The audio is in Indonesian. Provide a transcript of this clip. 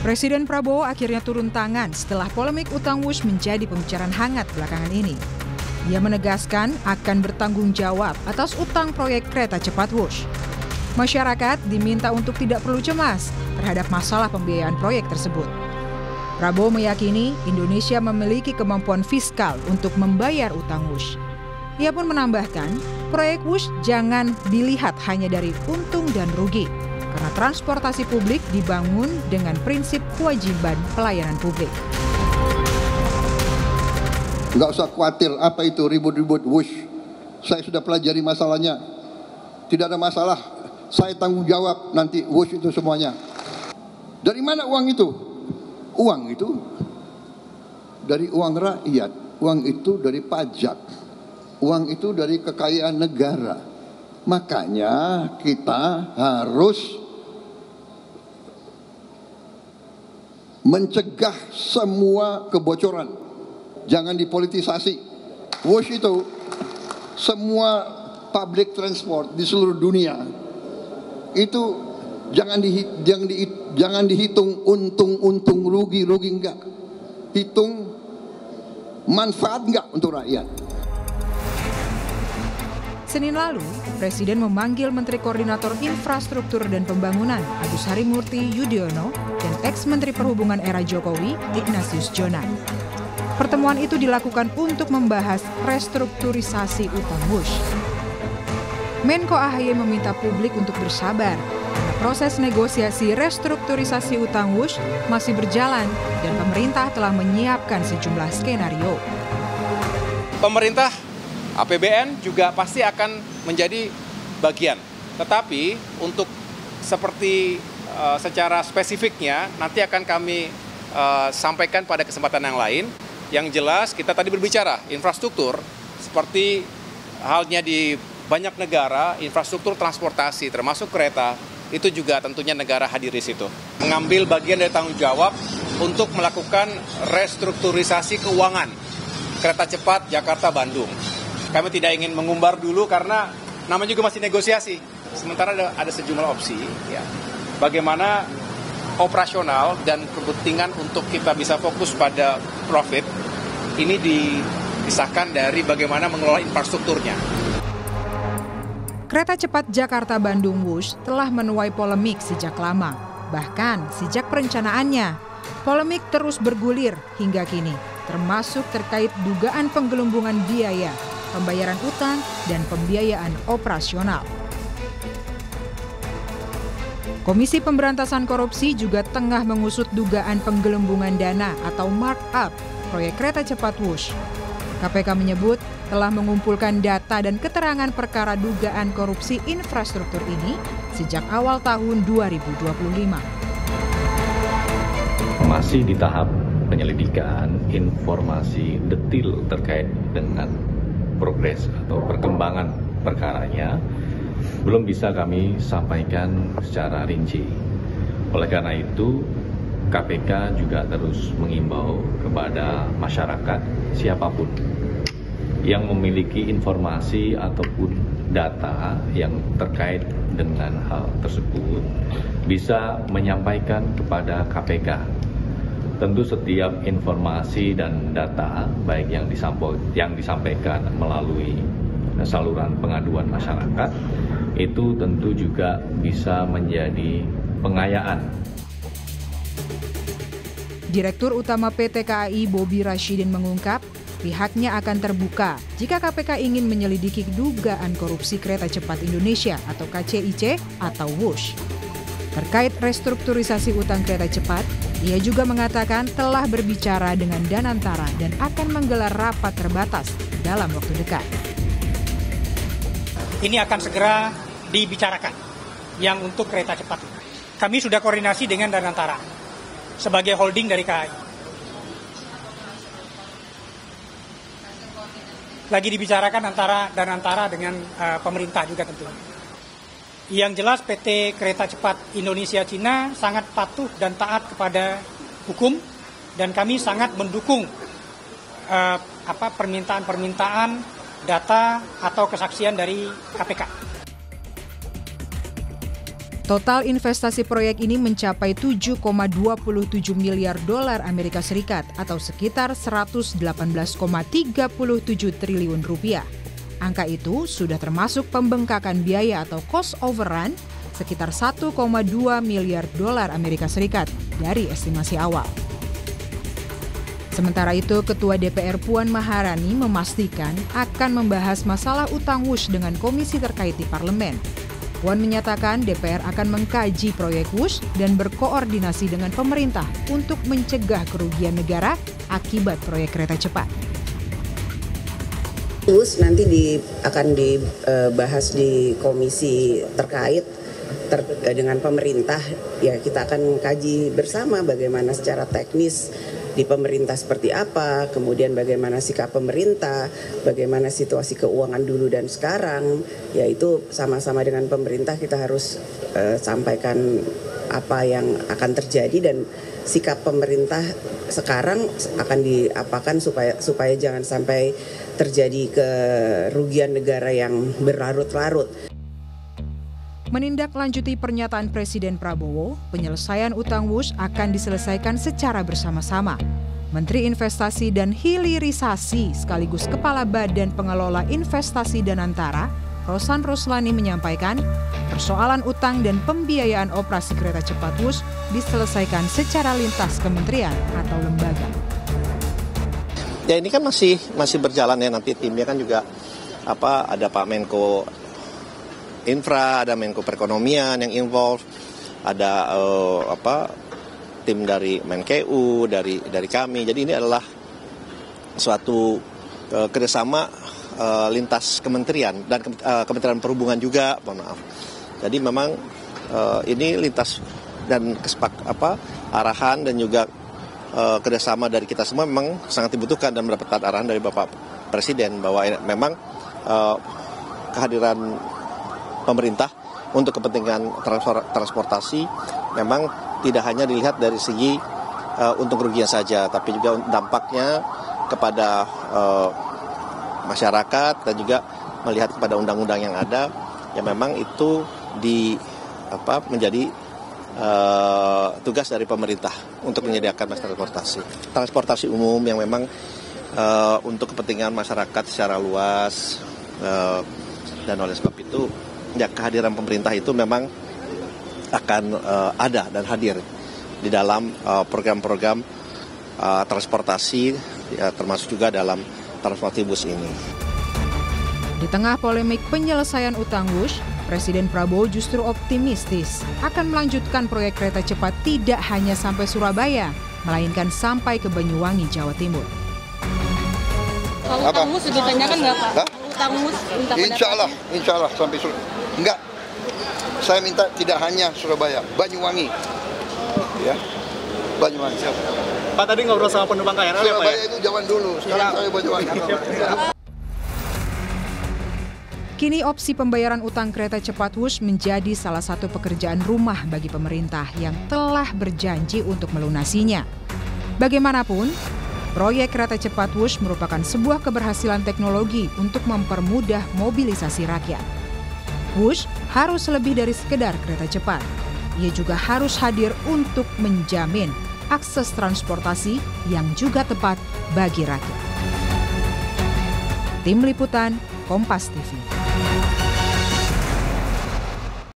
Presiden Prabowo akhirnya turun tangan setelah polemik utang Wush menjadi pembicaraan hangat belakangan ini. Ia menegaskan akan bertanggung jawab atas utang proyek kereta cepat Wush. Masyarakat diminta untuk tidak perlu cemas terhadap masalah pembiayaan proyek tersebut. Prabowo meyakini Indonesia memiliki kemampuan fiskal untuk membayar utang Wush. Ia pun menambahkan, proyek Wush jangan dilihat hanya dari untung dan rugi, karena transportasi publik dibangun dengan prinsip kewajiban pelayanan publik. Nggak usah khawatir apa itu ribut-ribut Wush. Saya sudah pelajari masalahnya. Tidak ada masalah. Saya tanggung jawab nanti Wush itu semuanya. Dari mana uang itu? Uang itu dari uang rakyat. Uang itu dari pajak. Uang itu dari kekayaan negara. Makanya kita harus mencegah semua kebocoran. Jangan dipolitisasi. Wush itu semua public transport di seluruh dunia itu jangan dihitung untung rugi enggak. Hitung manfaat enggak untuk rakyat. Senin lalu, Presiden memanggil Menteri Koordinator Infrastruktur dan Pembangunan Agus Harimurti Yudhoyono dan ex-Menteri Perhubungan era Jokowi Ignatius Jonan. Pertemuan itu dilakukan untuk membahas restrukturisasi utang Wush. Menko AHY meminta publik untuk bersabar karena proses negosiasi restrukturisasi utang Wush masih berjalan dan pemerintah telah menyiapkan sejumlah skenario. Pemerintah APBN juga pasti akan menjadi bagian. Tetapi untuk seperti secara spesifiknya nanti akan kami sampaikan pada kesempatan yang lain. Yang jelas kita tadi berbicara infrastruktur seperti halnya di banyak negara, infrastruktur transportasi termasuk kereta itu juga tentunya negara hadir di situ. Mengambil bagian dari tanggung jawab untuk melakukan restrukturisasi keuangan kereta cepat Jakarta-Bandung. Kami tidak ingin mengumbar dulu karena namanya juga masih negosiasi. Sementara ada sejumlah opsi, ya. Bagaimana operasional dan kepentingan untuk kita bisa fokus pada profit ini dipisahkan dari bagaimana mengelola infrastrukturnya. Kereta cepat Jakarta-Bandung Wush telah menuai polemik sejak lama. Bahkan sejak perencanaannya, polemik terus bergulir hingga kini, termasuk terkait dugaan penggelembungan biaya, pembayaran utang, dan pembiayaan operasional. Komisi Pemberantasan Korupsi juga tengah mengusut dugaan penggelembungan dana atau markup proyek kereta cepat Wush. KPK menyebut telah mengumpulkan data dan keterangan perkara dugaan korupsi infrastruktur ini sejak awal tahun 2025. Masih di tahap penyelidikan, informasi detail terkait dengan progres atau perkembangan perkaranya belum bisa kami sampaikan secara rinci. Oleh karena itu, KPK juga terus mengimbau kepada masyarakat siapapun yang memiliki informasi ataupun data yang terkait dengan hal tersebut bisa menyampaikan kepada KPK. Tentu setiap informasi dan data baik yang disampaikan melalui saluran pengaduan masyarakat itu tentu juga bisa menjadi pengayaan. Direktur Utama PT KAI Bobi Rashidin mengungkap pihaknya akan terbuka jika KPK ingin menyelidiki dugaan korupsi Kereta Cepat Indonesia atau KCIC atau Wush. Terkait restrukturisasi utang kereta cepat, ia juga mengatakan telah berbicara dengan Danantara dan akan menggelar rapat terbatas dalam waktu dekat. Ini akan segera dibicarakan yang untuk kereta cepat. Kami sudah koordinasi dengan Danantara sebagai holding dari KAI. Lagi dibicarakan antara Danantara dengan pemerintah juga tentunya. Yang jelas PT Kereta Cepat Indonesia Cina sangat patuh dan taat kepada hukum dan kami sangat mendukung permintaan-permintaan data atau kesaksian dari KPK. Total investasi proyek ini mencapai 7,27 miliar dolar Amerika Serikat atau sekitar 118,37 triliun rupiah. Angka itu sudah termasuk pembengkakan biaya atau cost overrun sekitar 1,2 miliar dolar Amerika Serikat dari estimasi awal. Sementara itu, Ketua DPR Puan Maharani memastikan akan membahas masalah utang WUSH dengan komisi terkait di parlemen. Puan menyatakan DPR akan mengkaji proyek WUSH dan berkoordinasi dengan pemerintah untuk mencegah kerugian negara akibat proyek kereta cepat. WUSH nanti akan dibahas di komisi terkait dengan pemerintah. Ya, kita akan kaji bersama bagaimana secara teknis di pemerintah seperti apa, kemudian bagaimana sikap pemerintah, bagaimana situasi keuangan dulu dan sekarang, yaitu sama-sama dengan pemerintah kita harus sampaikan apa yang akan terjadi dan sikap pemerintah sekarang akan diapakan supaya jangan sampai terjadi kerugian negara yang berlarut-larut. Menindaklanjuti pernyataan Presiden Prabowo, penyelesaian utang WUSH akan diselesaikan secara bersama-sama. Menteri Investasi dan Hilirisasi sekaligus Kepala Badan Pengelola Investasi Danantara, Rosan Roslani menyampaikan, persoalan utang dan pembiayaan operasi kereta cepat WUSH diselesaikan secara lintas kementerian atau lembaga. Ya, ini kan masih berjalan ya, nanti timnya kan juga ada Pak Menko Infra, ada Menko Perekonomian yang involved, ada tim dari Menkeu, dari kami. Jadi ini adalah suatu kerjasama lintas kementerian dan Kementerian Perhubungan juga, mohon maaf. Jadi memang ini lintas dan arahan dan juga kerjasama dari kita semua memang sangat dibutuhkan dan mendapatkan arahan dari Bapak Presiden bahwa memang kehadiran pemerintah untuk kepentingan transportasi memang tidak hanya dilihat dari segi untung kerugian saja, tapi juga dampaknya kepada masyarakat dan juga melihat kepada undang-undang yang ada, yang memang itu menjadi tugas dari pemerintah untuk menyediakan transportasi umum yang memang untuk kepentingan masyarakat secara luas, dan oleh sebab itu ya kehadiran pemerintah itu memang akan ada dan hadir di dalam program-program transportasi, ya, termasuk juga dalam transportasi bus ini. Di tengah polemik penyelesaian utang WUSH, Presiden Prabowo justru optimistis akan melanjutkan proyek kereta cepat tidak hanya sampai Surabaya, melainkan sampai ke Banyuwangi, Jawa Timur. Kalau utang WUSH ditanyakan nggak Pak? Utang WUSH minta pendapat. Insya Allah sampai Surabaya. Enggak, saya minta tidak hanya Surabaya, Banyuwangi. Ya, Banyuwangi. Pak tadi ngobrol sama penumpang KRL ya Pak? Surabaya itu zaman dulu, sekarang saya Banyuwangi. Kini opsi pembayaran utang kereta cepat WUSH menjadi salah satu pekerjaan rumah bagi pemerintah yang telah berjanji untuk melunasinya. Bagaimanapun, proyek kereta cepat WUSH merupakan sebuah keberhasilan teknologi untuk mempermudah mobilisasi rakyat. WUSH harus lebih dari sekedar kereta cepat. Ia juga harus hadir untuk menjamin akses transportasi yang juga tepat bagi rakyat. Tim Liputan, Kompas TV.